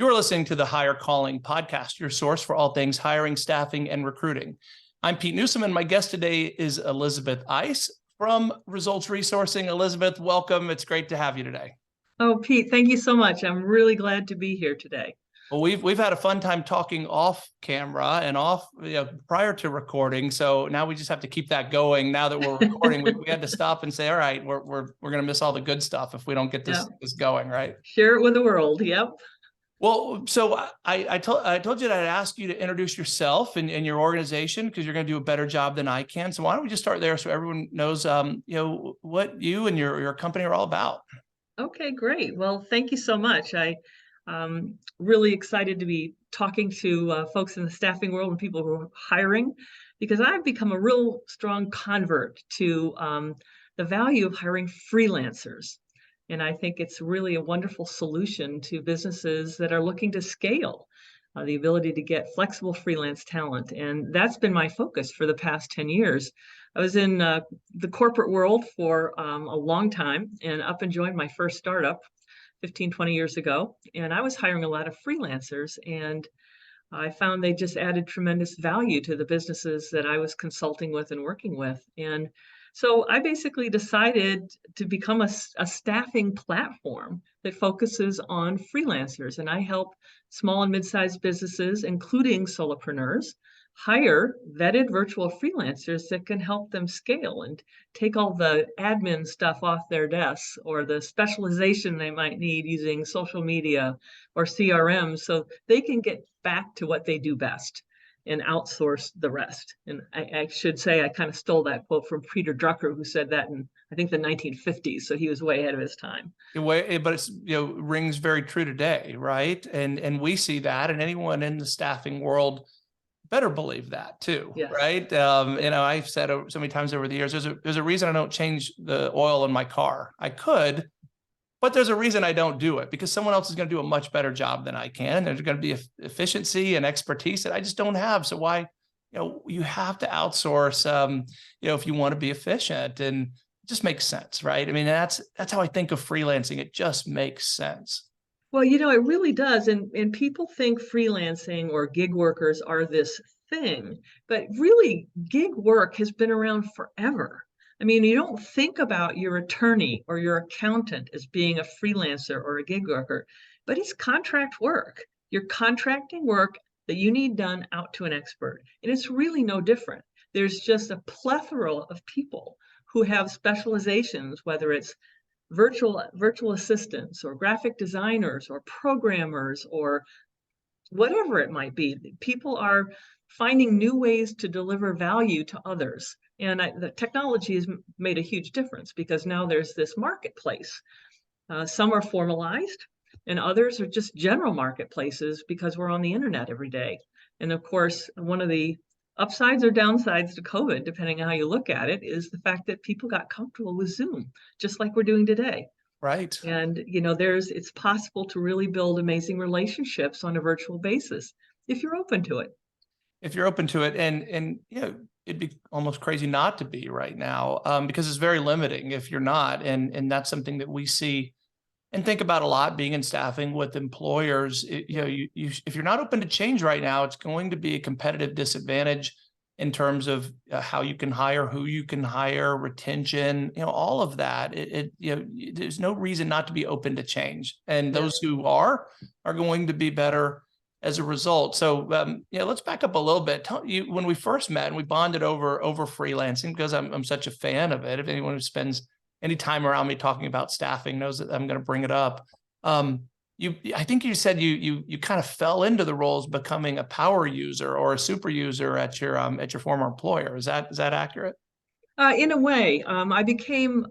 You're listening to the Hire Calling podcast, your source for all things hiring, staffing, and recruiting. I'm Pete Newsome, and my guest today is Elizabeth Eiss from Results Resourcing. Elizabeth, welcome. It's great to have you today. Oh, Pete, thank you so much. I'm really glad to be here today. Well, we've had a fun time talking off camera and off prior to recording. So now we just have to keep that going. Now that we're recording, we had to stop and say, all right, we're going to miss all the good stuff if we don't get this going, right? Share it with the world. Yep. Well, so I told you that I'd ask you to introduce yourself and your organization, because you're going to do a better job than I can. So why don't we just start there so everyone knows, what you and your company are all about? Okay, great. Well, thank you so much. Really excited to be talking to folks in the staffing world and people who are hiring, because I've become a real strong convert to the value of hiring freelancers. And I think it's really a wonderful solution to businesses that are looking to scale, the ability to get flexible freelance talent. And that's been my focus for the past 10 years. I was in the corporate world for a long time and up and joined my first startup 15, 20 years ago. And I was hiring a lot of freelancers, and I found they just added tremendous value to the businesses that I was consulting with and working with. And so I basically decided to become a staffing platform that focuses on freelancers. And I help small and mid-sized businesses, including solopreneurs, hire vetted virtual freelancers that can help them scale and take all the admin stuff off their desks or the specialization they might need using social media or CRM, so they can get back to what they do best and outsource the rest. And I should say I kind of stole that quote from Peter Drucker, who said that in, I think, the 1950s. So he was way ahead of his time. But it's rings very true today, right? And we see that, and anyone in the staffing world better believe that too, yes. Right? I've said so many times over the years, there's a reason I don't change the oil in my car. I could, but there's a reason I don't do it, because someone else is going to do a much better job than I can. There's going to be efficiency and expertise that I just don't have. So why, you have to outsource, if you want to be efficient, and it just makes sense, right? I mean, that's how I think of freelancing. It just makes sense. Well, it really does. And people think freelancing or gig workers are this thing, but really gig work has been around forever. I mean, you don't think about your attorney or your accountant as being a freelancer or a gig worker, but it's contract work. You're contracting work that you need done out to an expert. And it's really no different. There's just a plethora of people who have specializations, whether it's virtual assistants or graphic designers or programmers or whatever it might be. People are finding new ways to deliver value to others. And the technology has made a huge difference, because now there's this marketplace. Some are formalized and others are just general marketplaces because we're on the internet every day. And of course, one of the upsides or downsides to COVID, depending on how you look at it, is the fact that people got comfortable with Zoom, just like we're doing today. Right. And, it's possible to really build amazing relationships on a virtual basis if you're open to it. If you're open to it, and it'd be almost crazy not to be right now, because it's very limiting if you're not. And that's something that we see and think about a lot being in staffing with employers. If you're not open to change right now, it's going to be a competitive disadvantage in terms of how you can hire, who you can hire, retention, all of that. There's no reason not to be open to change. And those who are going to be better as a result. So, let's back up a little bit. Tell you, when we first met and we bonded over freelancing, because I'm such a fan of it. If anyone who spends any time around me talking about staffing knows that I'm going to bring it up. I think you said you kind of fell into the roles becoming a power user or a super user at your former employer. Is that accurate? In a way, I became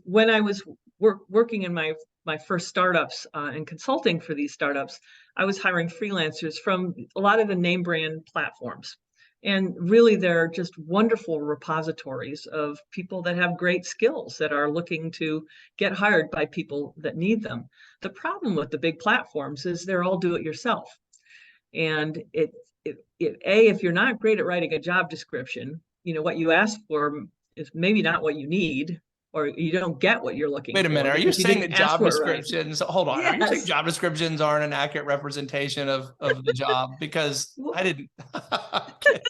when I was working in my first startups and consulting for these startups, I was hiring freelancers from a lot of the name brand platforms. And really, they're just wonderful repositories of people that have great skills that are looking to get hired by people that need them. The problem with the big platforms is they're all do it yourself. And if you're not great at writing a job description, what you ask for is maybe not what you need. or you don't get what you're looking Wait a minute. for Are you because you saying that didn't ask job for it right. descriptions, hold on, are you saying Yes. job descriptions aren't an accurate representation of the job? Because I didn't. Okay.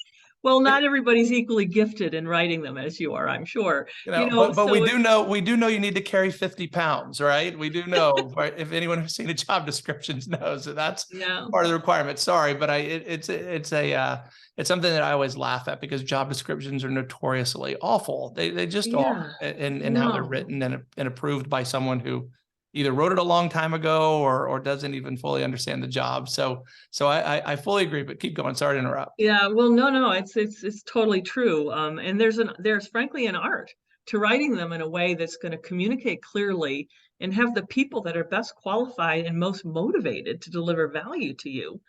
Well, not everybody's equally gifted in writing them as you are, I'm sure. You You know, know, but we so do know you need to carry 50 pounds, right? We do know, right? If anyone who's seen the job descriptions knows that that's yeah, part of the requirement. Sorry, but it's something that I always laugh at because job descriptions are notoriously awful. They just are yeah, in how they're no. written and approved by someone who either wrote it a long time ago or doesn't even fully understand the job. So I fully agree, but keep going. Sorry to interrupt. Yeah, well, no, it's totally true. And there's frankly an art to writing them in a way that's going to communicate clearly and have the people that are best qualified and most motivated to deliver value to you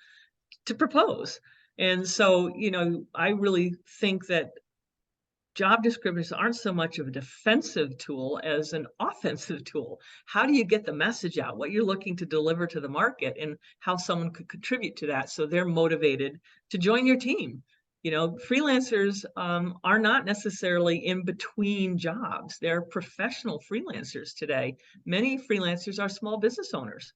to propose. And so, you know, I really think that job descriptors aren't so much of a defensive tool as an offensive tool. How do you get the message out, what you're looking to deliver to the market, and how someone could contribute to that so they're motivated to join your team? You know, freelancers are not necessarily in between jobs. They're professional freelancers today. Many freelancers are small business owners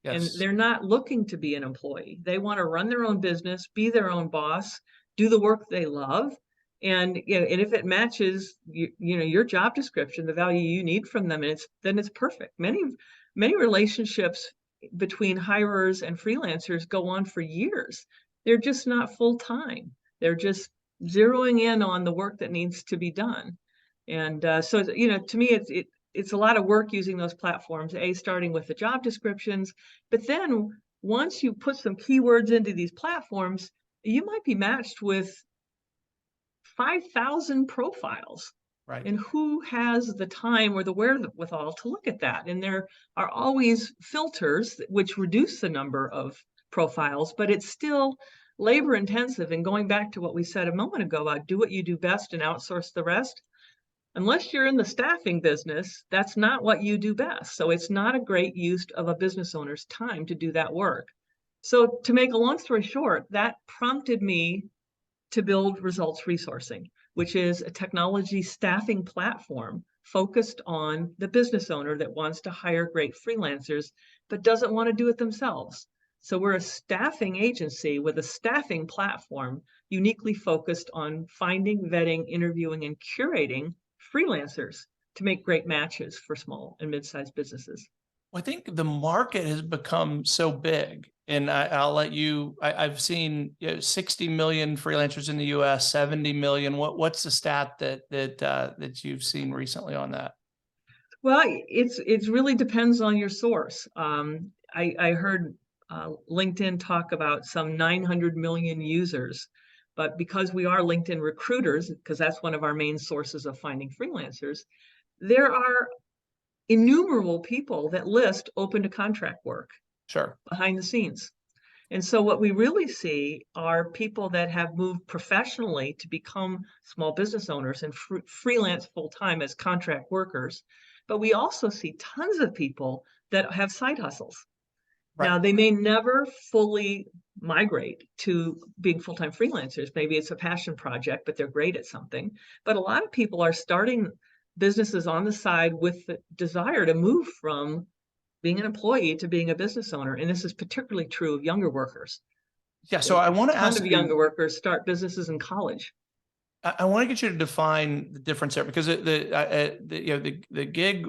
and Yes. they're not looking to be an employee. They want to run their own business, be their own boss, do the work they love. And you know, and if it matches you know your job description, the value you need from them, and then it's perfect. Many relationships between hirers and freelancers go on for years. They're just not full time. They're just zeroing in on the work that needs to be done. And so you know, to me, it's a lot of work using those platforms, starting with the job descriptions, but then once you put some keywords into these platforms, you might be matched with 5,000 profiles. Right. And who has the time or the wherewithal to look at that? And there are always filters which reduce the number of profiles, but it's still labor intensive. And going back to what we said a moment ago about do what you do best and outsource the rest, unless you're in the staffing business, that's not what you do best. So it's not a great use of a business owner's time to do that work. So to make a long story short, that prompted me to build Results Resourcing, which is a technology staffing platform focused on the business owner that wants to hire great freelancers, but doesn't want to do it themselves. So we're a staffing agency with a staffing platform uniquely focused on finding, vetting, interviewing, and curating freelancers to make great matches for small and mid-sized businesses. Well, I think the market has become so big, and I'll let you. I've seen 60 million freelancers in the U.S., 70 million. What's the stat that you've seen recently on that? Well, it's really depends on your source. I heard LinkedIn talk about some 900 million users, but because we are LinkedIn recruiters, because that's one of our main sources of finding freelancers, there are innumerable people that list open to contract work Sure. behind the scenes. And so what we really see are people that have moved professionally to become small business owners and freelance full time as contract workers. But we also see tons of people that have side hustles. Right. Now, they may never fully migrate to being full time freelancers. Maybe it's a passion project, but they're great at something. But a lot of people are starting businesses on the side with the desire to move from being an employee to being a business owner. And this is particularly true of younger workers. Yeah. So A I want to ton ask of you. younger workers start businesses in college. I want to get you to define the difference there because the gig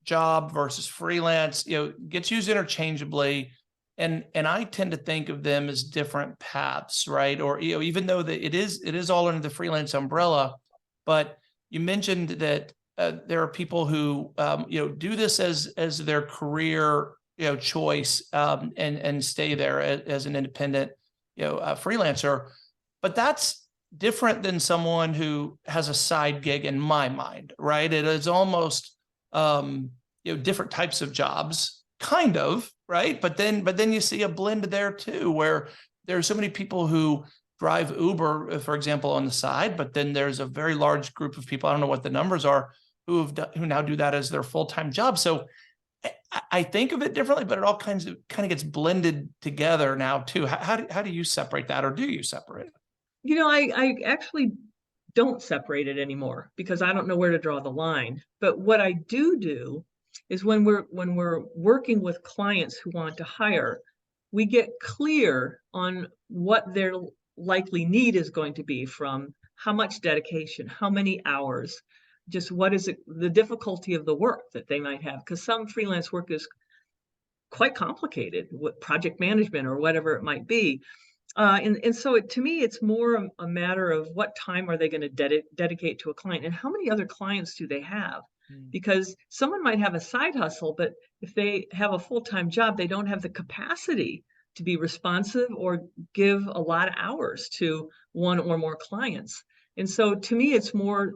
job versus freelance gets used interchangeably, and I tend to think of them as different paths, right? Or even though that it is all under the freelance umbrella, but you mentioned that there are people who do this as their career choice and stay there as an independent freelancer, but that's different than someone who has a side gig in my mind, right? It is almost different types of jobs, kind of, right? But then you see a blend there too, where there's so many people who drive Uber, for example, on the side, but then there's a very large group of people, I don't know what the numbers are, who now do that as their full-time job. So I think of it differently, but it all kind of gets blended together now too. How do you separate that, or do you separate it? You know, I actually don't separate it anymore because I don't know where to draw the line. But what I do is when we're working with clients who want to hire, we get clear on what their likely need is going to be, from how much dedication, how many hours, just what is it, the difficulty of the work that they might have. Because some freelance work is quite complicated with project management or whatever it might be. And so to me, it's more a matter of what time are they going to dedicate to a client and how many other clients do they have? Because someone might have a side hustle, but if they have a full-time job, they don't have the capacity to be responsive or give a lot of hours to one or more clients. And so to me, it's more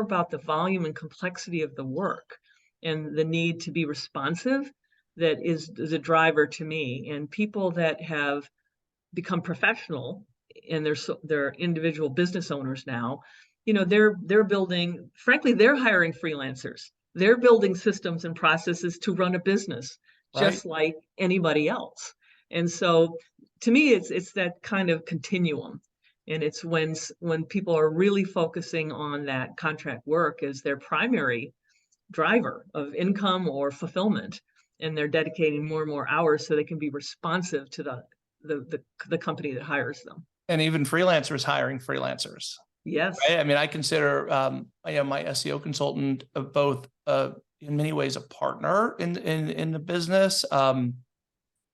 about the volume and complexity of the work and the need to be responsive that is a driver to me. And people that have become professional and they're individual business owners now, they're building, frankly, they're hiring freelancers. They're building systems and processes to run a business Right. just like anybody else. And so to me, it's that kind of continuum. And it's when people are really focusing on that contract work as their primary driver of income or fulfillment, and they're dedicating more and more hours so they can be responsive to the company that hires them. And even freelancers hiring freelancers. Yes. Right? I mean, I consider my SEO consultant both in many ways a partner in the business.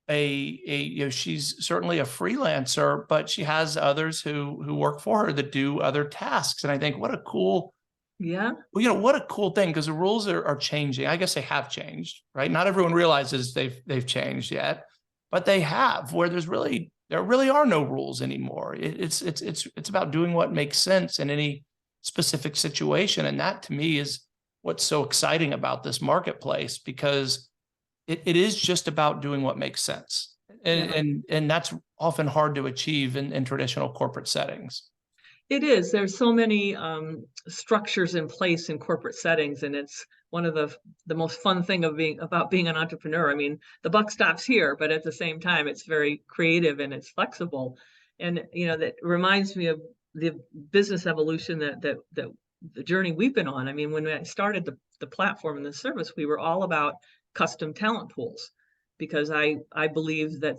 She's certainly a freelancer, but she has others who work for her that do other tasks. And I think what a cool what a cool thing, because the rules are changing. I guess they have changed, right? Not everyone realizes they've changed yet, but they have, where there really are no rules anymore. It's about doing what makes sense in any specific situation. And that to me is what's so exciting about this marketplace, because it is just about doing what makes sense. And that's often hard to achieve in traditional corporate settings. It is. There's so many structures in place in corporate settings, and it's one of the most fun thing about being an entrepreneur. I mean, the buck stops here, but at the same time, it's very creative and it's flexible. And that reminds me of the business evolution that the journey we've been on. I mean, when I started the platform and the service, we were all about custom talent pools, because I believe that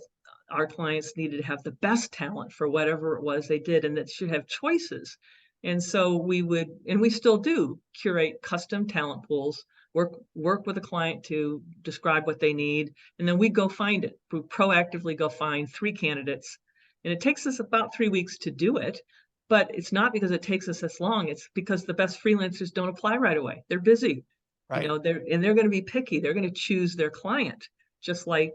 our clients needed to have the best talent for whatever it was they did, and that should have choices. And so we would, and we still do, curate custom talent pools, work with a client to describe what they need, and then we go find it. We proactively go find 3 candidates, and it takes us about 3 weeks to do it. But it's not because it takes us this long. It's because the best freelancers don't apply right away. They're busy, Right. they're going to be picky. They're going to choose their client, just like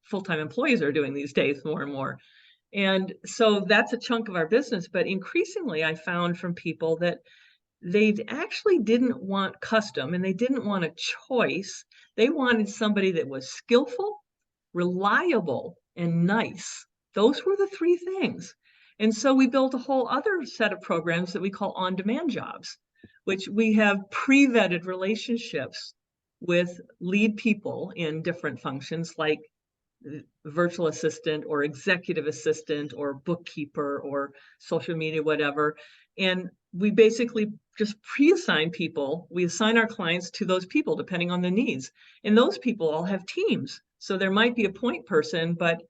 full-time employees are doing these days more and more. And so that's a chunk of our business. But increasingly, I found from people that they actually didn't want custom and they didn't want a choice. They wanted somebody that was skillful, reliable, and nice. Those were the 3 things. And so we built a whole other set of programs that we call on-demand jobs, which we have pre-vetted relationships with lead people in different functions like virtual assistant or executive assistant or bookkeeper or social media, whatever. And we basically just pre-assign people. We assign our clients to those people depending on the needs. And those people all have teams. So there might be a point person, but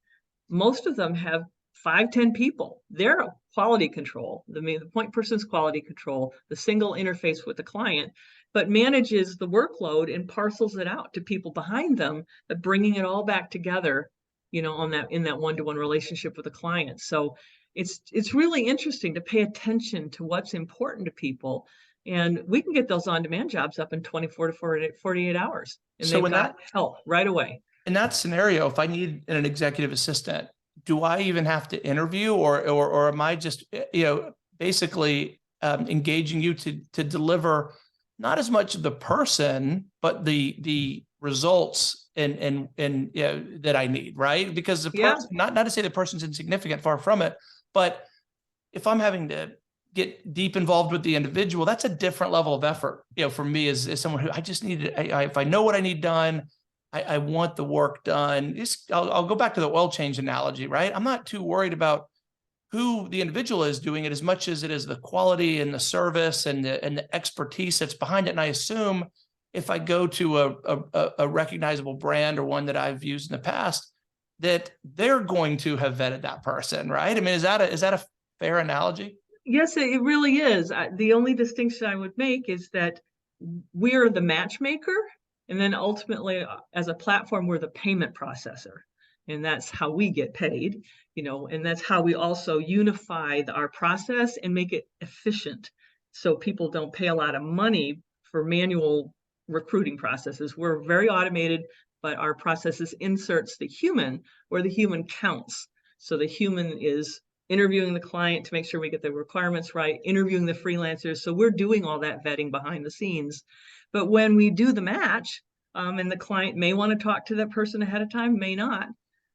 most of them have 5-10 people. They're quality control. The point person's quality control, the single interface with the client, but manages the workload and parcels it out to people behind them, but bringing it all back together, in that one-to-one relationship with the client. So it's really interesting to pay attention to what's important to people, and we can get those on-demand jobs up in 24 to 48 hours, and so they've got help right away. In that scenario, if I need an executive assistant, do I even have to interview, or am I just basically engaging you to deliver not as much of the person, but the results and that I need, right? Because the person, not to say the person's insignificant, far from it, but if I'm having to get deep involved with the individual, that's a different level of effort, for me as someone who I just need to, if I know what I need done, I want the work done. I'll go back to the oil change analogy, right? I'm not too worried about who the individual is doing it as much as it is the quality and the service and the expertise that's behind it. And I assume if I go to a recognizable brand or one that I've used in the past, that they're going to have vetted that person, right? I mean, is that a fair analogy? Yes, it really is. The only distinction I would make is that we're the matchmaker, and then ultimately, as a platform, we're the payment processor, and that's how we get paid. And that's how we also unify our process and make it efficient, so people don't pay a lot of money for manual recruiting processes. We're very automated, but our processes inserts the human where the human counts. So the human is interviewing the client to make sure we get the requirements right, interviewing the freelancers. So we're doing all that vetting behind the scenes. But when we do the match, and the client may want to talk to that person ahead of time, may not.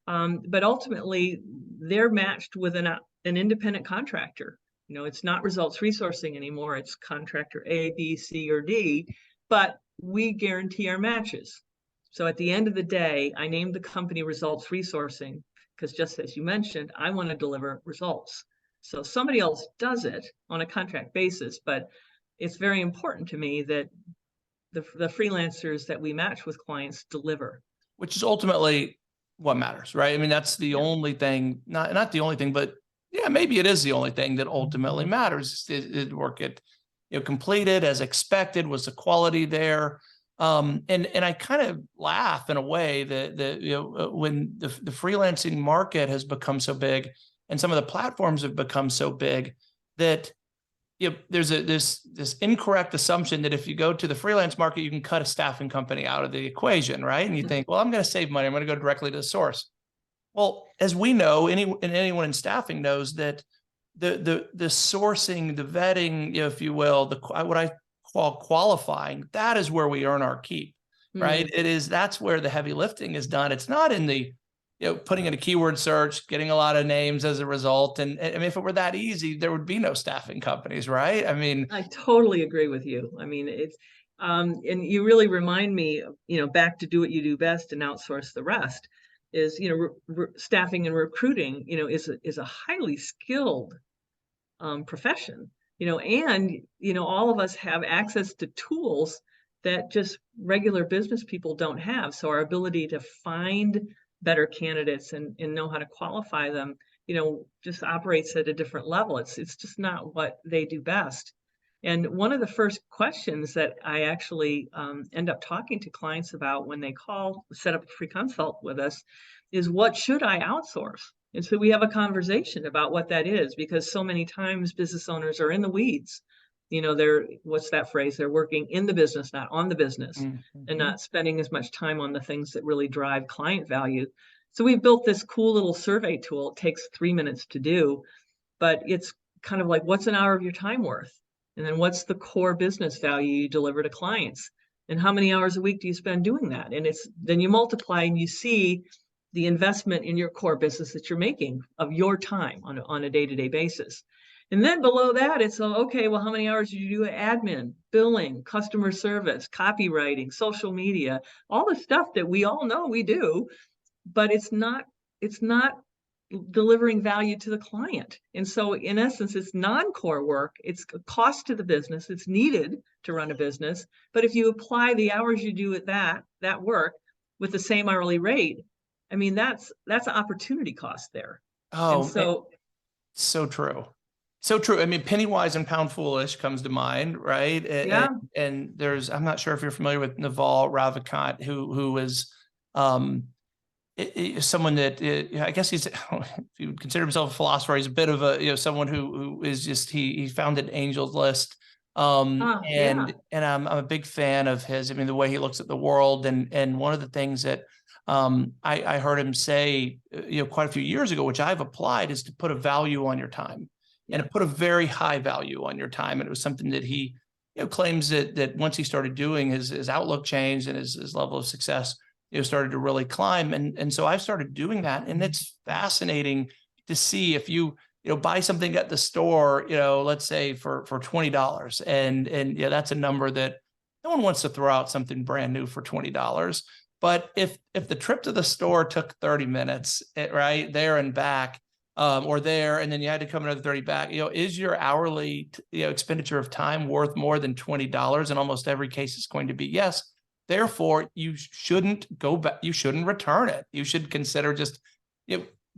But ultimately, they're matched with an independent contractor. It's not results resourcing anymore. It's contractor A, B, C, or D, but we guarantee our matches. So at the end of the day, I named the company Results Resourcing because, just as you mentioned, I want to deliver results. So somebody else does it on a contract basis, but it's very important to me that the freelancers that we match with clients deliver. Which is ultimately what matters, right? I mean, that's the only thing, not the only thing, but yeah, maybe it is the only thing that ultimately matters. Did work it, completed as expected? Was the quality there? And I kind of laugh in a way that when the freelancing market has become so big and some of the platforms have become so big that there's this incorrect assumption that if you go to the freelance market, you can cut a staffing company out of the equation, right? And you think, well, I'm going to save money. I'm going to go directly to the source. Well, as we know, anyone in staffing knows that the sourcing, the vetting, if you will, what I call qualifying, that is where we earn our keep, right? That's where the heavy lifting is done. It's not in the putting in a keyword search, getting a lot of names as a result. And I mean, if it were that easy, there would be no staffing companies, right? I mean, I totally agree with you. I mean, it's and you really remind me, back to do what you do best and outsource the rest. Is staffing and recruiting, is a highly skilled profession. And all of us have access to tools that just regular business people don't have. So our ability to find better candidates and know how to qualify them, just operates at a different level. It's just not what they do best. And one of the first questions that I actually end up talking to clients about when they set up a free consult with us is, what should I outsource? And so we have a conversation about what that is, because so many times business owners are in the weeds. What's that phrase? They're working in the business, not on the business, and not spending as much time on the things that really drive client value. So we've built this cool little survey tool. It takes 3 minutes to do, but it's kind of like, what's an hour of your time worth? And then what's the core business value you deliver to clients? And how many hours a week do you spend doing that? And then you multiply and you see the investment in your core business that you're making of your time on a day-to-day basis. And then below that, it's okay, well, how many hours do you do admin, billing, customer service, copywriting, social media, all the stuff that we all know we do, but it's not delivering value to the client. And so in essence, it's non-core work. It's a cost to the business. It's needed to run a business. But if you apply the hours you do at that work with the same hourly rate, I mean, that's an opportunity cost there. Oh, and so true. So true. I mean, penny wise and pound foolish comes to mind, right? Yeah. And there's, I'm not sure if you're familiar with Naval Ravikant, who is someone that I guess if you would consider himself a philosopher, he's a bit of a someone who is just he founded Angels List, and I'm a big fan of his. I mean, the way he looks at the world, and one of the things that I heard him say quite a few years ago, which I've applied, is to put a value on your time. And to put a very high value on your time. And it was something that he claims that once he started doing, his outlook changed and his level of success started to really climb. And so I started doing that. And it's fascinating to see if you buy something at the store, let's say for $20. And that's a number that no one wants to throw out something brand new for $20. But if the trip to the store took 30 minutes, right there and back, or there, and then you had to come another 30 back. Is your hourly, expenditure of time worth more than $20? In almost every case, it's going to be yes. Therefore, you shouldn't go back. You shouldn't return it. You should consider just,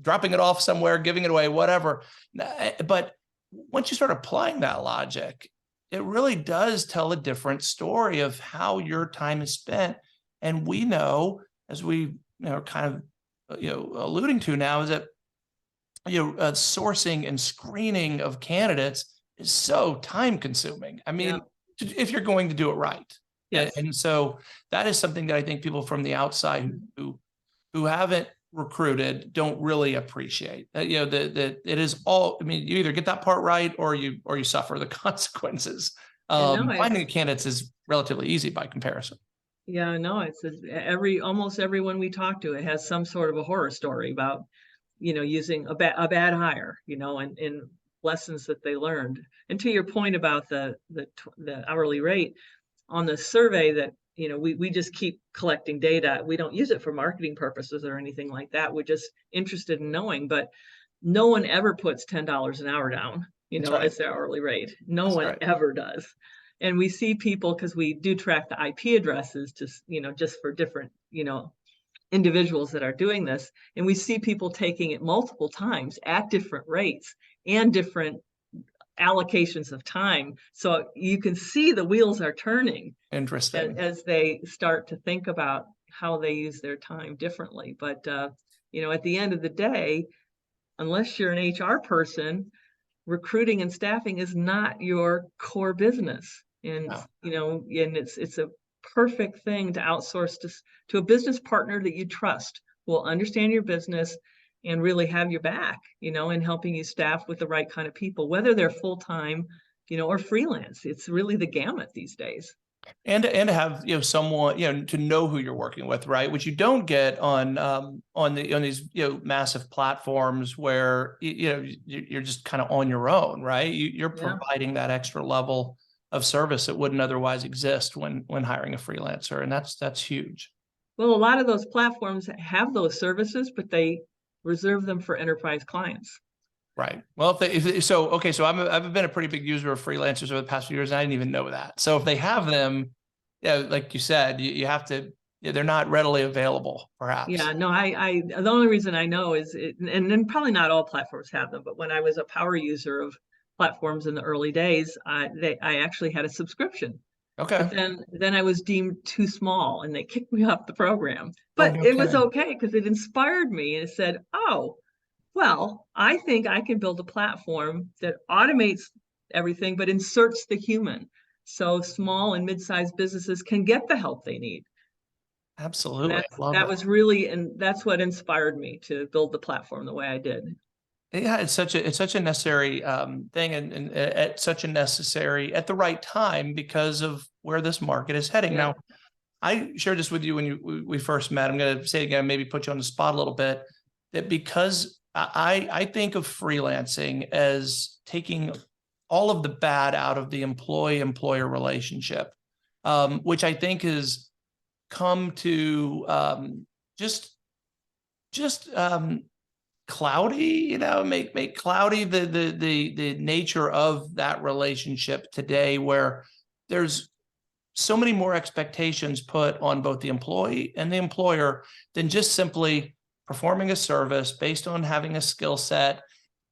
dropping it off somewhere, giving it away, whatever. But once you start applying that logic, it really does tell a different story of how your time is spent. And we know, as we are kind of alluding to now, is that sourcing and screening of candidates is so time consuming. I mean, if you're going to do it right. Yes. And so that is something that I think people from the outside who haven't recruited don't really appreciate. That it is all. I mean, you either get that part right or you suffer the consequences. Finding candidates is relatively easy by comparison. Yeah, no, it's almost everyone we talk to, it has some sort of a horror story about using a bad hire, and lessons that they learned. And to your point about the hourly rate, on the survey that we just keep collecting data. We don't use it for marketing purposes or anything like that. We're just interested in knowing, but no one ever puts $10 an hour down, as their hourly rate. No one ever does. And we see people, because we do track the IP addresses just for different, individuals that are doing this. And we see people taking it multiple times at different rates and different allocations of time. So you can see the wheels are turning. Interesting. As they start to think about how they use their time differently. But, at the end of the day, unless you're an HR person, recruiting and staffing is not your core business. And, and it's a perfect thing to outsource to a business partner that you trust, will understand your business and really have your back, in helping you staff with the right kind of people, whether they're full-time, or freelance. It's really the gamut these days. And to have someone to know who you're working with, right? Which you don't get on these massive platforms where you're just kind of on your own, right? You're providing that extra level of service that wouldn't otherwise exist when hiring a freelancer, and that's huge. Well, a lot of those platforms have those services, but they reserve them for enterprise clients. Right. Well, so I've been a pretty big user of freelancers over the past few years, and I didn't even know that. So if they have them, like you said, you have to. They're not readily available, perhaps. Yeah. No. I the only reason I know is, and then probably not all platforms have them, but when I was a power user of platforms in the early days, I actually had a subscription. Okay. But then I was deemed too small, and they kicked me off the program. But it was okay because it inspired me, and it said, "Oh, well, I think I can build a platform that automates everything, but inserts the human. So small and mid-sized businesses can get the help they need." Absolutely. That was really, and that's what inspired me to build the platform the way I did. Yeah, it's such a necessary thing, and at such a necessary at the right time because of where this market is heading. Now, I shared this with you when we first met. I'm going to say it again, maybe put you on the spot a little bit, that because I think of freelancing as taking all of the bad out of the employee-employer relationship, which I think has come to just cloudy, make cloudy the nature of that relationship today, where there's so many more expectations put on both the employee and the employer than just simply performing a service based on having a skill set,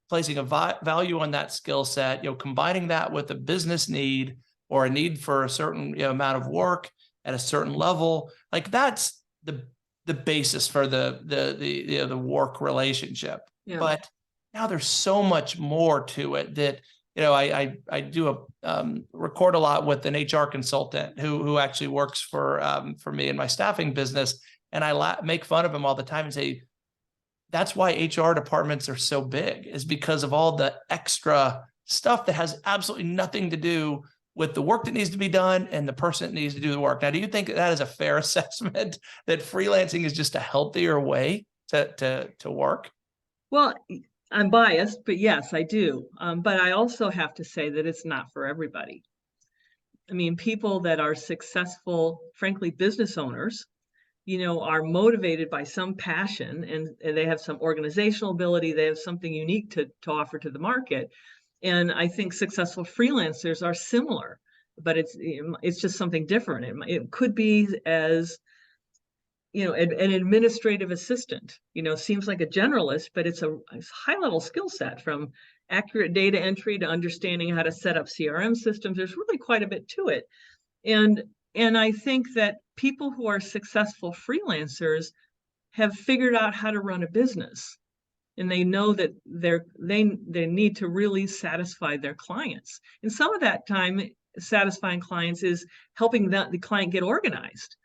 placing a value on that skill set, combining that with a business need or a need for a certain amount of work at a certain level. Like that's the basis for the work relationship. Yeah. But now there's so much more to it that I do record a lot with an HR consultant who actually works for me in my staffing business, and I make fun of him all the time and say, that's why HR departments are so big, is because of all the extra stuff that has absolutely nothing to do with the work that needs to be done and the person that needs to do the work. Now, do you think that is a fair assessment, that freelancing is just a healthier way to work? Well, I'm biased, but yes, I do. But I also have to say that it's not for everybody. I mean, people that are successful, frankly, business owners, are motivated by some passion, and they have some organizational ability, they have something unique to offer to the market. And I think successful freelancers are similar, but it's just something different. It could be as an administrative assistant, seems like a generalist, but it's a high level skill set, from accurate data entry to understanding how to set up CRM systems. There's really quite a bit to it. And I think that people who are successful freelancers have figured out how to run a business, and they know that they need to really satisfy their clients. And some of that time satisfying clients is helping the client get organized.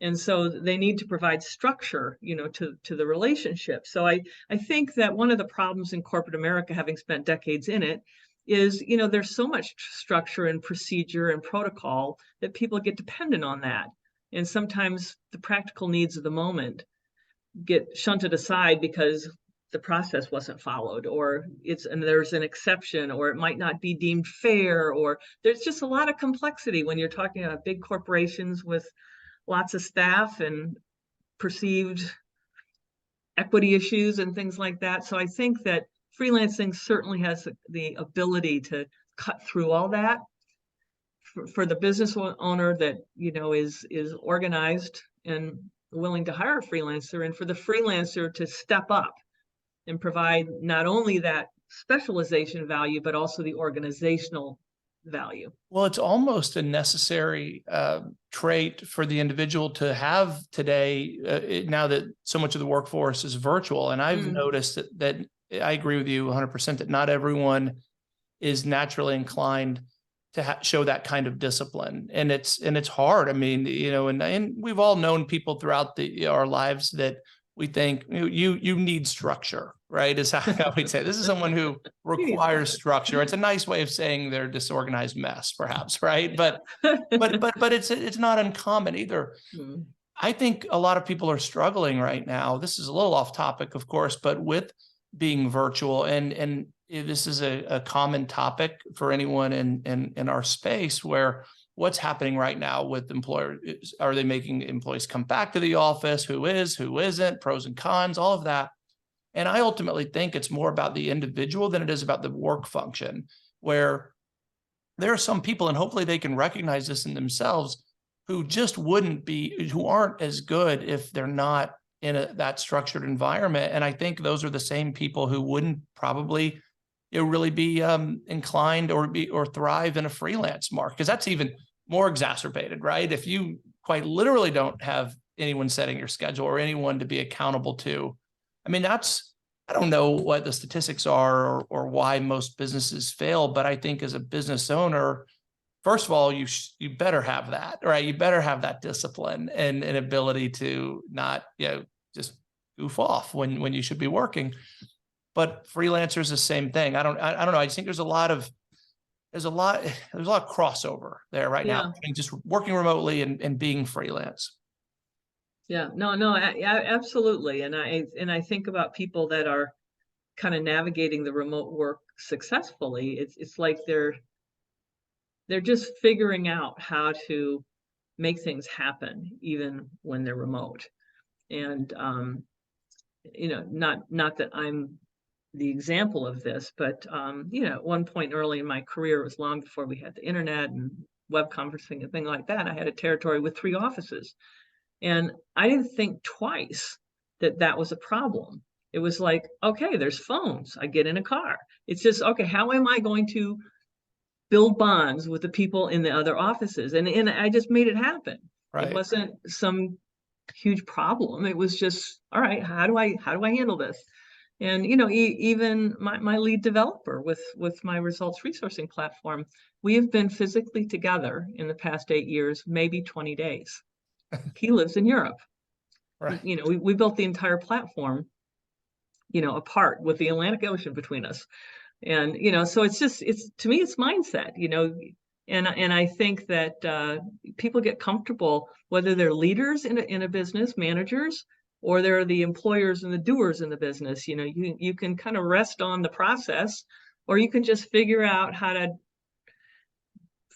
And so they need to provide structure, to the relationship. So I think that one of the problems in corporate America, having spent decades in it, is, there's so much structure and procedure and protocol that people get dependent on that. And sometimes the practical needs of the moment get shunted aside because the process wasn't followed, or there's an exception, or it might not be deemed fair, or there's just a lot of complexity when you're talking about big corporations with lots of staff and perceived equity issues and things like that. So I think that freelancing certainly has the ability to cut through all that for the business owner that is organized and willing to hire a freelancer, and for the freelancer to step up and provide not only that specialization value, but also the organizational value. Well, it's almost a necessary trait for the individual to have today, now that so much of the workforce is virtual. And I've noticed that I agree with you 100% that not everyone is naturally inclined to show that kind of discipline. And it's hard. I mean, and we've all known people throughout our lives that we think you need structure, right? Is how we'd say. This is someone who requires structure. It's a nice way of saying they're a disorganized mess, perhaps, right? But it's not uncommon either. I think a lot of people are struggling right now. This is a little off topic, of course, but with being virtual, and this is a common topic for anyone in our space, where what's happening right now with employers? Are they making employees come back to the office? Who is, who isn't? Pros and cons, all of that. And I ultimately think it's more about the individual than it is about the work function, where there are some people, and hopefully they can recognize this in themselves, who just who aren't as good if they're not in that structured environment. And I think those are the same people who wouldn't probably really be inclined or thrive in a freelance market, because that's even more exacerbated, right? If you quite literally don't have anyone setting your schedule or anyone to be accountable to. I mean, I don't know what the statistics are or why most businesses fail, but I think as a business owner, first of all, you better have that, right? You better have that discipline and an ability to not, just goof off when you should be working. But freelancers, the same thing. I don't know. I just think there's a lot of crossover there right now, just working remotely and being freelance. Yeah, no, absolutely. And I think about people that are kind of navigating the remote work successfully. It's like they're just figuring out how to make things happen even when they're remote. And not that I'm the example of this, but at one point early in my career, it was long before we had the internet and web conferencing and things like that, I had a territory with 3 offices. And I didn't think twice that was a problem. It was like, okay, there's phones. I get in a car. It's just, okay, how am I going to build bonds with the people in the other offices? And I just made it happen. Right. It wasn't some huge problem. It was just, all right, how do I handle this? And even my lead developer with my results resourcing platform, we have been physically together in the past 8 years, maybe 20 days. He lives in Europe. Right. We built the entire platform, apart with the Atlantic Ocean between us. And, so to me, it's mindset, and I think that people get comfortable, whether they're leaders in a business, managers, or they're the employers and the doers in the business. You can kind of rest on the process, or you can just figure out how to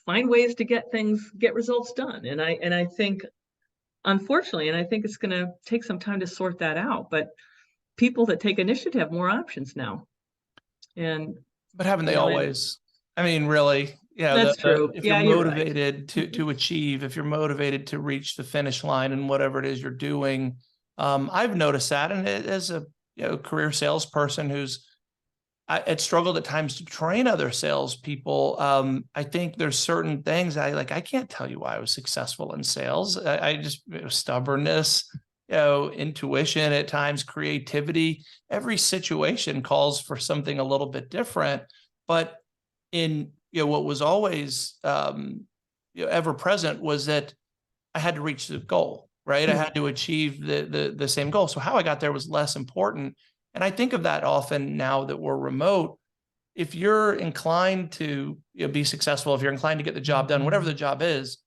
find ways to get results done. And I think unfortunately, and I think it's going to take some time to sort that out. But people that take initiative have more options now, and But haven't they and always? I mean, really, that's true. if you're Yeah, you're right. motivated to achieve, if you're motivated to reach the finish line and whatever it is you're doing, I've noticed that, and as a career salesperson who's had struggled at times to train other salespeople. I think there's certain things I can't tell you why I was successful in sales. I just stubbornness, intuition at times, creativity. Every situation calls for something a little bit different, but in what was always ever present was that I had to reach the goal, right? I Mm, had to achieve the same goal. So how I got there was less important. And I think of that often now that we're remote. If you're inclined to be successful, if you're inclined to get the job done, whatever the job is,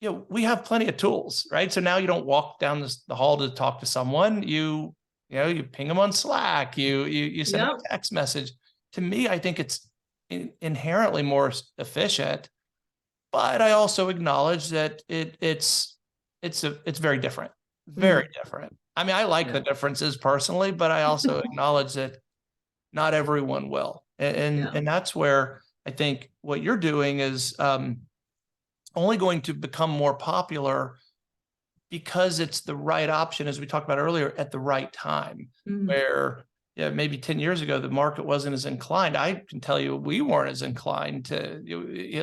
we have plenty of tools, right? So now you don't walk down the hall to talk to someone. You ping them on Slack. You send them yep. a text message. To me, I think it's inherently more efficient, but I also acknowledge that it's very different, very Mm, different. I mean, I like the yeah. differences personally, but I also acknowledge that not everyone will, and Yeah. and that's where I think what you're doing is only going to become more popular because it's the right option, as we talked about earlier, at the right time. Mm, Where maybe 10 years ago the market wasn't as inclined. I can tell you we weren't as inclined to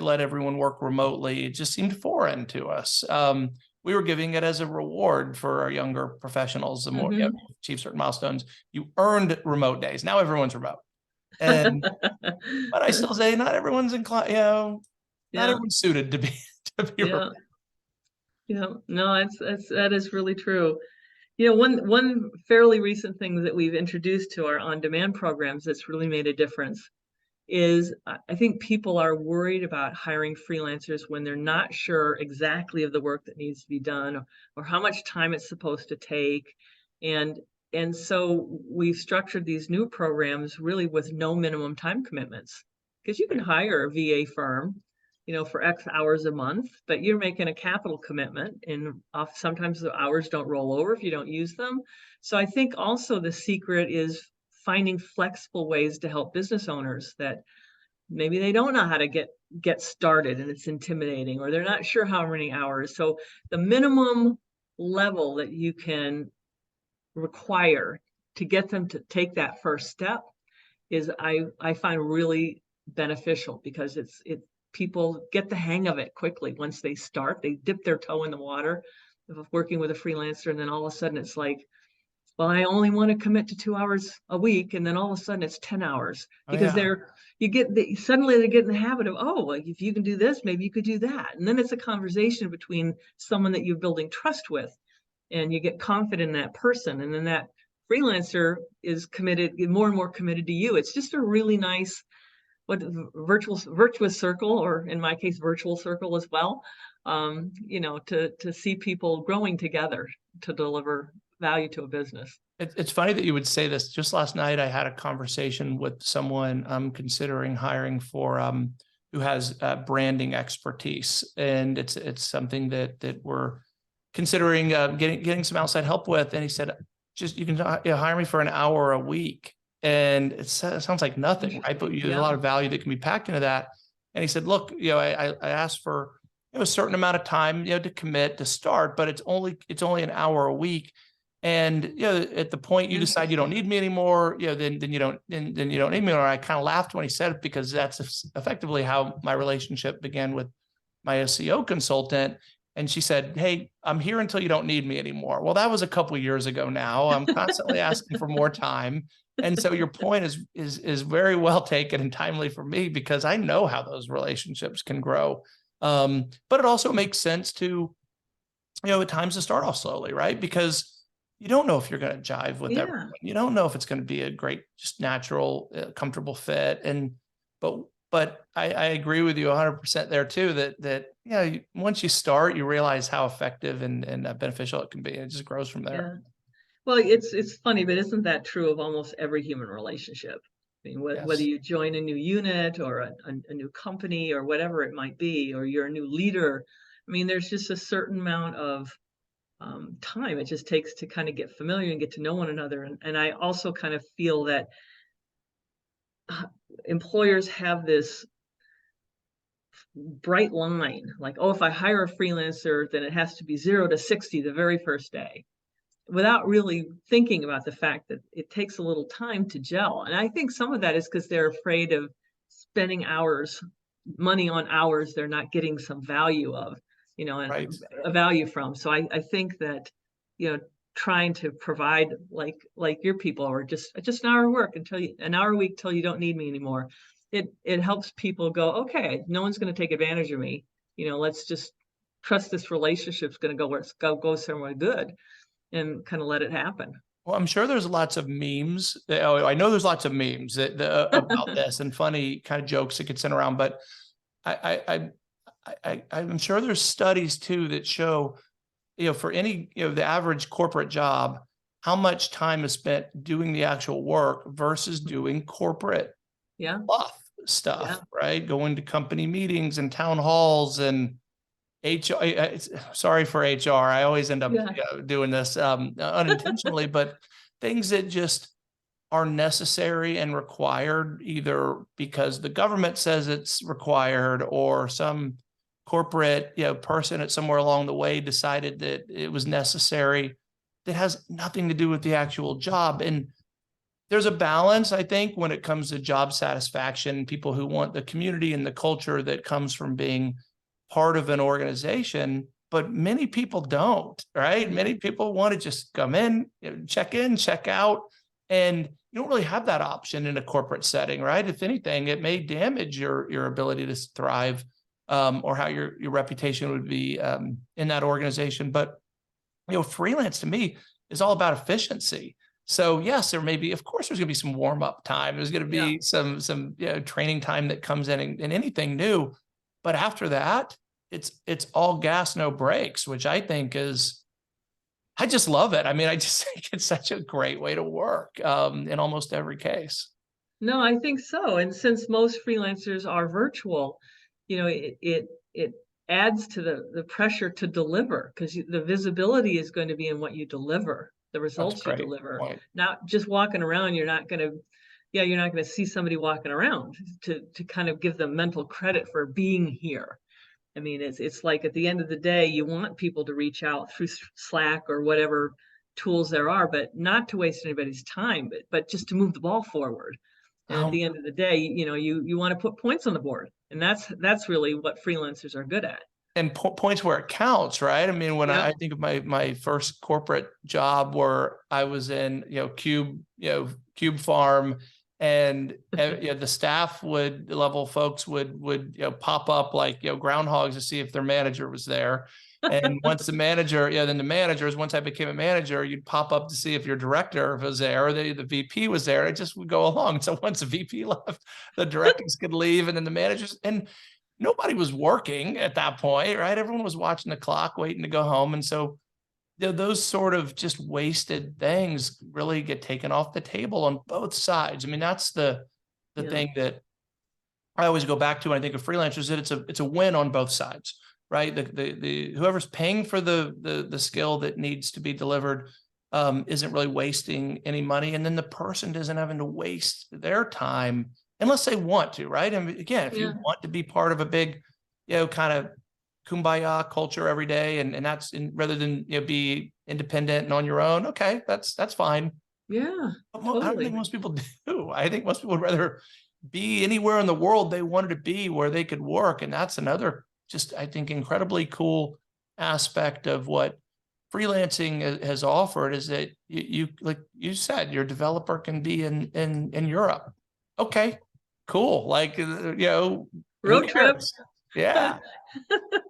let everyone work remotely. It just seemed foreign to us. We were giving it as a reward for our younger professionals. The more hmm achieve certain milestones, you earned remote days. Now everyone's remote, and but I still say not everyone's inclined. Not Yeah. everyone's suited to be to be remote. Yeah. Yeah. No, that is really true. One fairly recent thing that we've introduced to our on-demand programs that's really made a difference is I think people are worried about hiring freelancers when they're not sure exactly of the work that needs to be done, or how much time it's supposed to take. And and so we've structured these new programs really with no minimum time commitments, because you can Right. hire a VA firm, for X hours a month, but you're making a capital commitment, and sometimes the hours don't roll over if you don't use them. So I think also the secret is finding flexible ways to help business owners that maybe they don't know how to get started, and it's intimidating, or they're not sure how many hours. So the minimum level that you can require to get them to take that first step is I find really beneficial, because it people get the hang of it quickly once they start. They dip their toe in the water of working with a freelancer, and then all of a sudden it's like, well, I only want to commit to 2 hours a week, and then all of a sudden it's 10 hours, Oh because yeah. suddenly they get in the habit of, oh, well, if you can do this, maybe you could do that. And then it's a conversation between someone that you're building trust with, and you get confident in that person. And then that freelancer is committed, more and more committed to you. It's just a really nice, what virtuous circle, or in my case, virtual circle as well. To see people growing together to deliver value to a business. It's funny that you would say this. Just last night, I had a conversation with someone I'm considering hiring for, who has branding expertise, and it's something that we're considering getting some outside help with. And he said, just you can hire me for an hour a week, and it sounds like nothing, right? But Interesting. there's a Yeah. lot of value that can be packed into that. And he said, look, I asked for a certain amount of time, to commit to start, but it's only an hour a week. And at the point you decide you don't Interesting. need me anymore, then you don't need me. Or I kind of laughed when he said it, because that's effectively how my relationship began with my SEO consultant. And she said, "Hey, I'm here until you don't need me anymore." Well, that was a couple of years ago now. I'm constantly asking for more time. And so your point is very well taken and timely for me, because I know how those relationships can grow. But it also makes sense to, at times, to start off slowly, right? Because you don't know if you're going to jive with everyone. Yeah. You don't know if it's going to be a great, just natural, comfortable fit. But I agree with you 100% there too. Once you start, you realize how effective and beneficial it can be. It just grows from there. Yeah. Well, it's funny, but isn't that true of almost every human relationship? I mean, whether Yes. you join a new unit, or a new company, or whatever it might be, or you're a new leader. I mean, there's just a certain amount of time it just takes to kind of get familiar and get to know one another. And I also kind of feel that uh, employers have this bright line, like, oh, if I hire a freelancer, then it has to be 0 to 60 the very first day, without really thinking about the fact that it takes a little time to gel. And I think some of that is because they're afraid of spending hours, money on hours they're not getting some value of, and Right. a value from. So I think that, you know, trying to provide like your people, or just an hour of work until an hour a week till you don't need me anymore. It helps people go, okay, no one's going to take advantage of me. Let's just trust this relationship's going to go where it's go somewhere good, and kind of let it happen. Well, I'm sure there's lots of memes. Oh, I know there's lots of memes about this and funny kind of jokes that get sent around. But I'm sure there's studies too that show, for any, the average corporate job, how much time is spent doing the actual work versus doing corporate Yeah, stuff, yeah, right? Going to company meetings and town halls and HR. Sorry for HR. I always end up yeah, doing this unintentionally, but things that just are necessary and required, either because the government says it's required or some corporate person at somewhere along the way decided that it was necessary, that has nothing to do with the actual job. And there's a balance, I think, when it comes to job satisfaction, people who want the community and the culture that comes from being part of an organization, but many people don't, right? Many people want to just come in, check out, and you don't really have that option in a corporate setting, right? If anything, it may damage your ability to thrive, or how your reputation would be in that organization. But freelance to me is all about efficiency. So yes, there may be, of course, there's going to be some warm up time. There's going to yeah. be some training time that comes in anything new, but after that, it's all gas, no brakes, which I think is, I just love it. I mean, I just think it's such a great way to work in almost every case. No, I think so. And since most freelancers are virtual, it adds to the pressure to deliver, because the visibility is going to be in what you deliver, the That's results you great deliver, point. not just walking around. You're not going to see somebody walking around to kind of give them mental credit for being here. I mean, it's like at the end of the day, you want people to reach out through Slack or whatever tools there are, but not to waste anybody's time, but just to move the ball forward. And at Um, the end of the day, you want to put points on the board, and that's really what freelancers are good at. and points where it counts, right? I mean, when Yeah, I think of my first corporate job, where I was in, Cube Farm, and the staff level folks would pop up like groundhogs to see if their manager was there. And once the manager, then the managers, once I became a manager, you'd pop up to see if your director was there, or the VP was there. It just would go along. So once the VP left, the directors could leave, and then the managers, and nobody was working at that point, right? Everyone was watching the clock, waiting to go home. And so those sort of just wasted things really get taken off the table on both sides. I mean, that's the yeah, thing that I always go back to when I think of freelancers, that it's a win on both sides, right? The whoever's paying for the skill that needs to be delivered isn't really wasting any money, and then the person isn't having to waste their time unless they want to, right? And again, if you yeah, want to be part of a big, kind of kumbaya culture every day, and that's rather than be independent and on your own, okay, that's fine. yeah, But I don't think totally. most people do. I think most people would rather be anywhere in the world they wanted to be, where they could work. And that's another, just, I think, incredibly cool aspect of what freelancing has offered, is that like you said, your developer can be in Europe. Okay, cool. Like, who Road trip. cares? Yeah,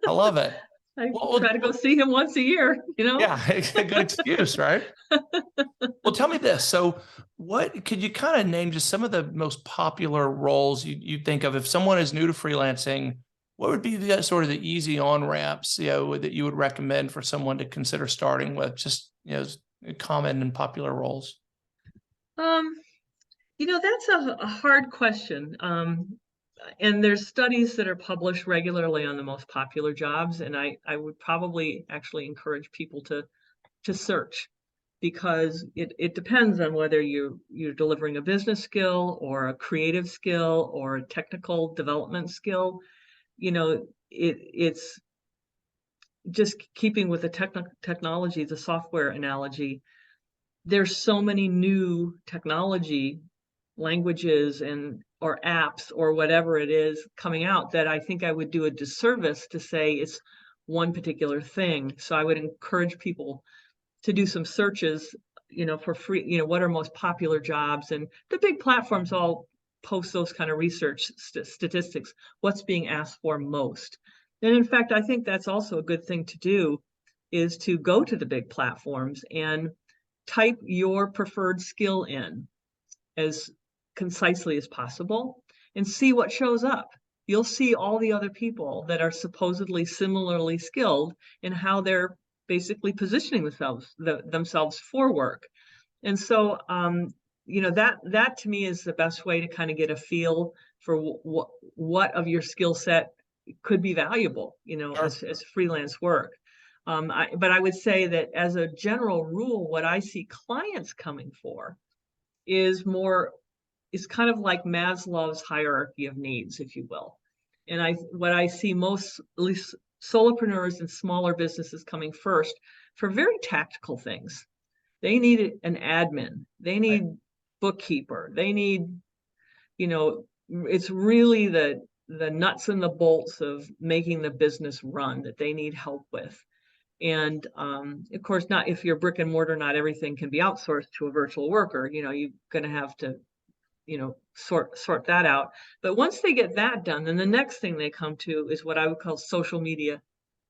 I love it. I try to go Well, see him once a year. yeah, a good excuse, right? Well, tell me this. So, what could you kind of name just some of the most popular roles you think of if someone is new to freelancing? What would be the sort of the easy on ramps, that you would recommend for someone to consider starting with? Just common and popular roles. Um, that's a hard question. and there's studies that are published regularly on the most popular jobs, and I would probably actually encourage people to search, because it depends on whether you're delivering a business skill or a creative skill or a technical development skill. You know, it's just keeping with the technology, the software analogy. There's so many new technology languages and or apps or whatever it is coming out that I think I would do a disservice to say it's one particular thing. So I would encourage people to do some searches, for free, what are most popular jobs, and the big platforms all post those kind of research statistics, what's being asked for most. And in fact, I think that's also a good thing to do, is to go to the big platforms and type your preferred skill in as concisely as possible and see what shows up. You'll see all the other people that are supposedly similarly skilled and how they're basically positioning themselves for work. And so, that to me is the best way to kind of get a feel for what of your skill set could be valuable, Sure. as freelance work. But I would say that as a general rule, what I see clients coming for is kind of like Maslow's hierarchy of needs, if you will. And what I see most, at least solopreneurs and smaller businesses coming first for very tactical things. They need an admin. They need bookkeeper. They need, it's really the nuts and the bolts of making the business run that they need help with. And of course, not if you're brick and mortar, not everything can be outsourced to a virtual worker. You're going to have to, sort that out. But once they get that done, then the next thing they come to is what I would call social media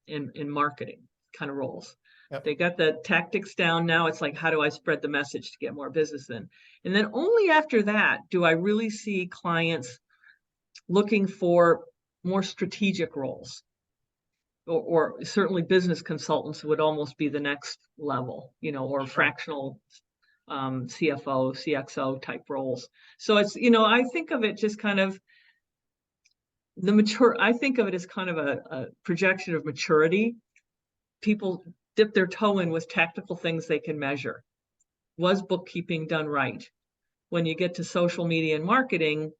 and marketing kind of roles. Yep. They got the tactics down. Now it's like, how do I spread the message to get more business in? And then only after that do I really see clients looking for more strategic roles. Or certainly business consultants would almost be the next level, or Sure. fractional CFO, CXO type roles. So it's, I think of it just kind of I think of it as kind of a projection of maturity. People dip their toe in with tactical things they can measure. Was bookkeeping done right? When you get to social media and marketing,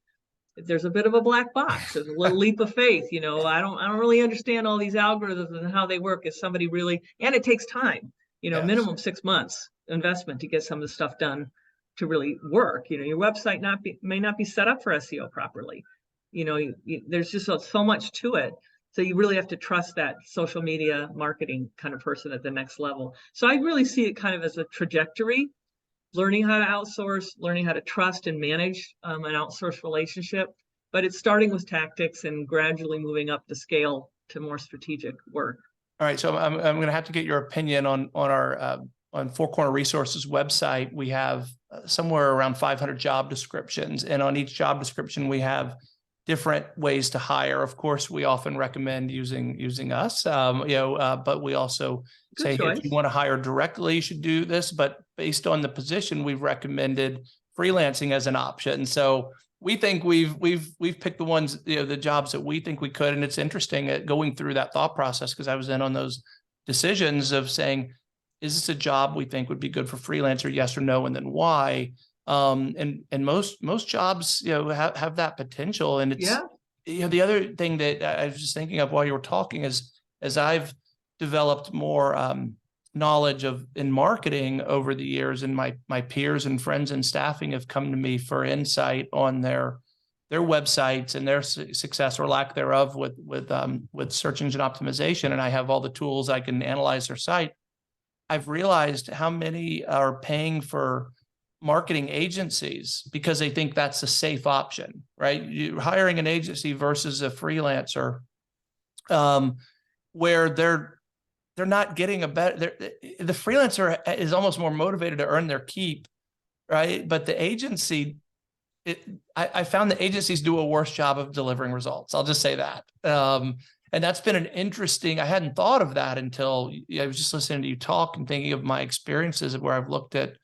there's a bit of a black box. There's a little leap of faith. I don't really understand all these algorithms and how they work. Is somebody really, and it takes time, Yes. minimum 6 months investment to get some of the stuff done to really work. Your website may not be set up for SEO properly. There's just so much to it. So you really have to trust that social media marketing kind of person at the next level. So I really see it kind of as a trajectory, learning how to outsource, learning how to trust and manage an outsourced relationship. But it's starting with tactics and gradually moving up the scale to more strategic work. All right, so I'm going to have to get your opinion on our on Four Corner Resources website. We have somewhere around 500 job descriptions, and on each job description we have different ways to hire. Of course, we often recommend using us, but we also say, hey, if you want to hire directly, you should do this. But based on the position, we've recommended freelancing as an option. So we think we've picked the ones, the jobs that we think we could. And it's interesting at going through that thought process, because I was in on those decisions of saying, is this a job we think would be good for freelancer? Yes or no, and then why? And most jobs, have that potential. And it's, the other thing that I was just thinking of while you were talking is, as I've developed more knowledge in marketing over the years, and my peers and friends in staffing have come to me for insight on their websites and their success or lack thereof with search engine optimization. And I have all the tools I can analyze their site. I've realized how many are paying for marketing agencies because they think that's a safe option, right? You're hiring an agency versus a freelancer, where they're not getting a better. The freelancer is almost more motivated to earn their keep, right? But the agency, I found the agencies do a worse job of delivering results. I'll just say that. And that's been an interesting, I hadn't thought of that until I was just listening to you talk and thinking of my experiences of where I've looked at,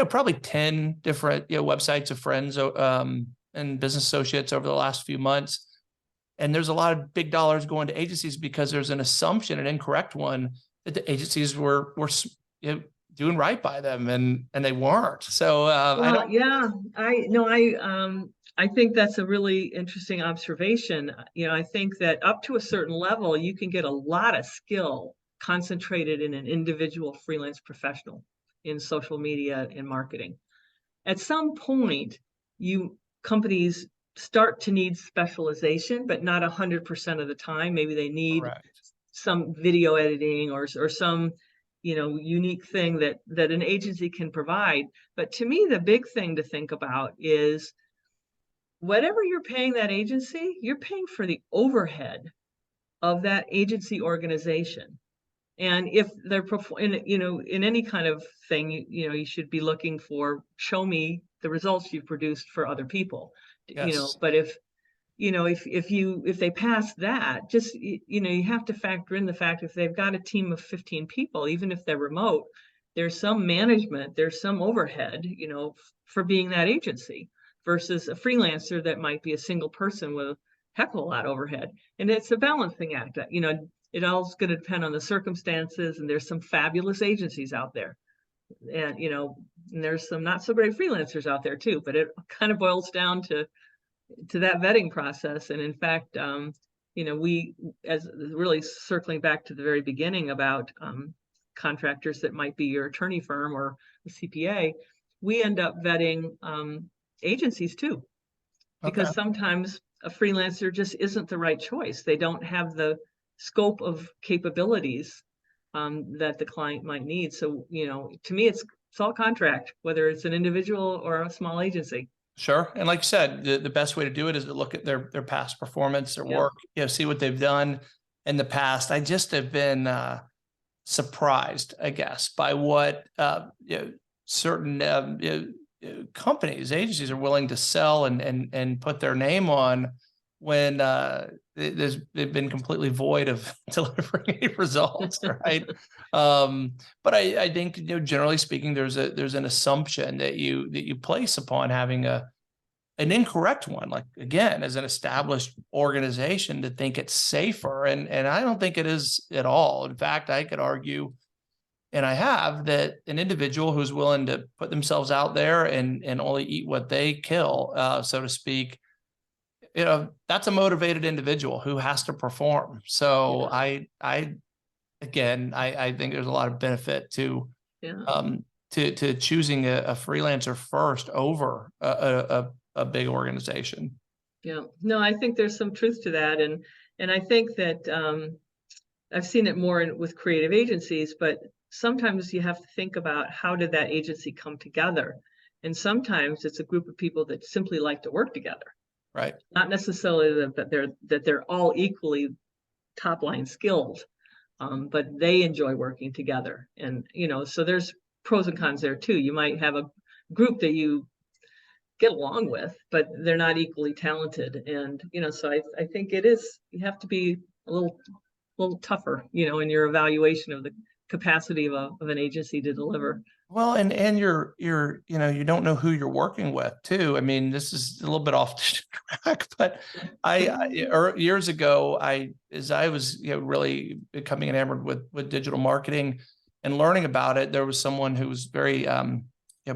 probably 10 different, websites of friends, and and business associates over the last few months. And there's a lot of big dollars going to agencies because there's an assumption, an incorrect one, that the agencies were doing right by them, and they weren't. So I don't. Yeah, I think that's a really interesting observation. I think that up to a certain level, you can get a lot of skill concentrated in an individual freelance professional in social media and marketing. At some point, companies start to need specialization, but not 100% of the time. Maybe they need Correct. some video editing or some unique thing that an agency can provide. But to me, the big thing to think about is whatever you're paying that agency, you're paying for the overhead of that agency organization. And if they're in any kind of thing, you should be looking for, show me the results you've produced for other people. Yes. But if they pass that, just you have to factor in the fact if they've got a team of 15 people, even if they're remote, there's some management, there's some overhead, for being that agency versus a freelancer that might be a single person with a heck of a lot of overhead. And it's a balancing act. It all's going to depend on the circumstances, and there's some fabulous agencies out there, and and there's some not so great freelancers out there too. But it kind of boils down to that vetting process. And in fact, we, as really circling back to the very beginning about contractors that might be your attorney firm or a CPA, we end up vetting agencies too, because sometimes a freelancer just isn't the right choice. They don't have the scope of capabilities that the client might need. So, to me, it's all contract, whether it's an individual or a small agency. Sure. And like you said, the best way to do it is to look at their past performance, their work, see what they've done in the past. I just have been surprised, I guess, by what certain companies, agencies are willing to sell and put their name on when they've been completely void of delivering any results, right? But I think, generally speaking, there's an assumption that you place upon having an incorrect one, like, again, as an established organization, to think it's safer. And I don't think it is at all. In fact, I could argue, and I have, that an individual who's willing to put themselves out there and only eat what they kill, so to speak, that's a motivated individual who has to perform. So I think there's a lot of benefit to choosing a freelancer first over a big organization. Yeah, no, I think there's some truth to that. And I think that I've seen it more with creative agencies, but sometimes you have to think about, how did that agency come together? And sometimes it's a group of people that simply like to work together. Right. Not necessarily that they're all equally top line skilled, but they enjoy working together. And, so there's pros and cons there too. You might have a group that you get along with, but they're not equally talented. And, so I think you have to be a little tougher, in your evaluation of the capacity of an agency to deliver. Well, and you're you don't know who you're working with too. I mean, this is a little bit off track, but years ago, as I was really becoming enamored with digital marketing and learning about it, there was someone who was very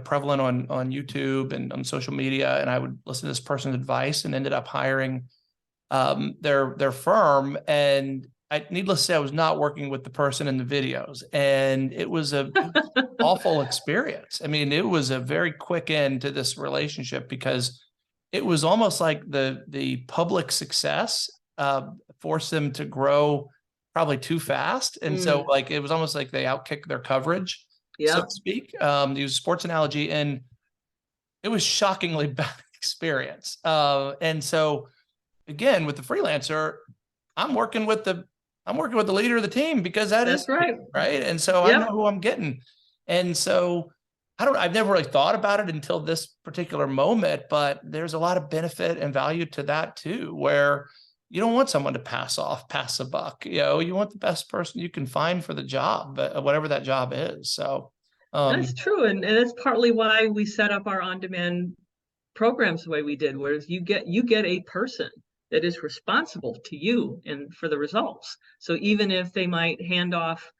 prevalent on YouTube and on social media, and I would listen to this person's advice and ended up hiring their firm. And needless to say, I was not working with the person in the videos, and it was a awful experience. I mean, it was a very quick end to this relationship, because it was almost like the public success forced them to grow probably too fast, and so it was almost like they outkicked their coverage, so to speak. Use a sports analogy, and it was shockingly bad experience. And so, again, with the freelancer, I'm working with the leader of the team, because that's right. Right. And so I know who I'm getting. And so I've never really thought about it until this particular moment, but there's a lot of benefit and value to that too, where you don't want someone to pass the buck. You want the best person you can find for the job, whatever that job is. So that's true. And that's partly why we set up our on-demand programs the way we did, whereas you get a person that is responsible to you and for the results. So even if they might hand off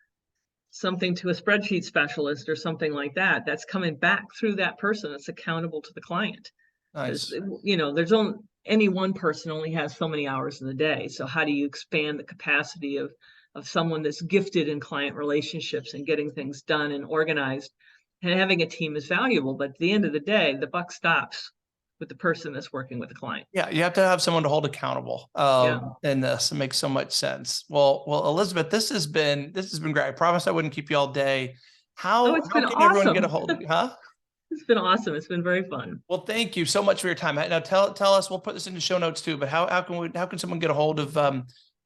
something to a spreadsheet specialist or something like that, that's coming back through that person that's accountable to the client. Nice. There's only any one person only has so many hours in the day. So how do you expand the capacity of someone that's gifted in client relationships and getting things done and organized? And having a team is valuable, but at the end of the day, the buck stops with the person that's working with the client. Yeah, you have to have someone to hold accountable. In this, it makes so much sense. Well, Elizabeth, this has been great. I promised I wouldn't keep you all day. Oh, it's been can everyone get a awesome. hold of you? Huh? It's been awesome. It's been very fun. Well, thank you so much for your time. Now tell us, we'll put this into show notes too, but how can someone get a hold of,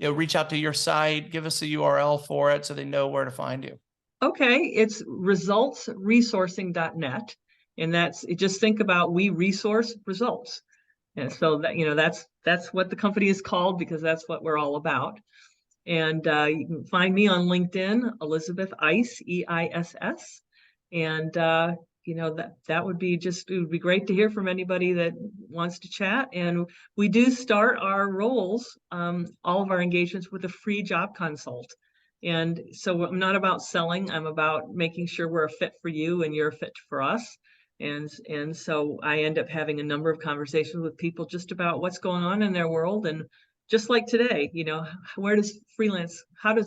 reach out to your site, give us a URL for it so they know where to find you. Okay, it's resultsresourcing.net. And just think about, we resource results. And so that's what the company is called, because that's what we're all about. And you can find me on LinkedIn, Elizabeth Eiss, EISS. And that would be it would be great to hear from anybody that wants to chat. And we do start our roles, all of our engagements, with a free job consult. And so I'm not about selling, I'm about making sure we're a fit for you and you're a fit for us. And so I end up having a number of conversations with people just about what's going on in their world. And just like today, how does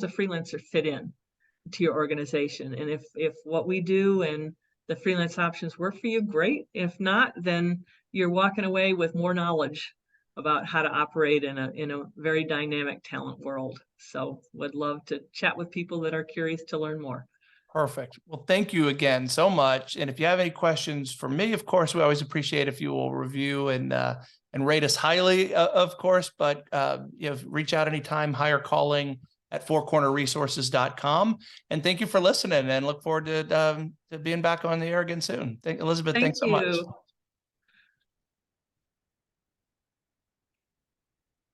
a freelancer fit in to your organization? And if what we do and the freelance options work for you, great. If not, then you're walking away with more knowledge about how to operate in a very dynamic talent world. So would love to chat with people that are curious to learn more. Perfect. Well, thank you again so much. And if you have any questions for me, of course, we always appreciate if you will review and rate us highly, of course, but reach out anytime, calling at fourcornerresources.com. And thank you for listening, and look forward to being back on the air again soon. Elizabeth, thanks so much.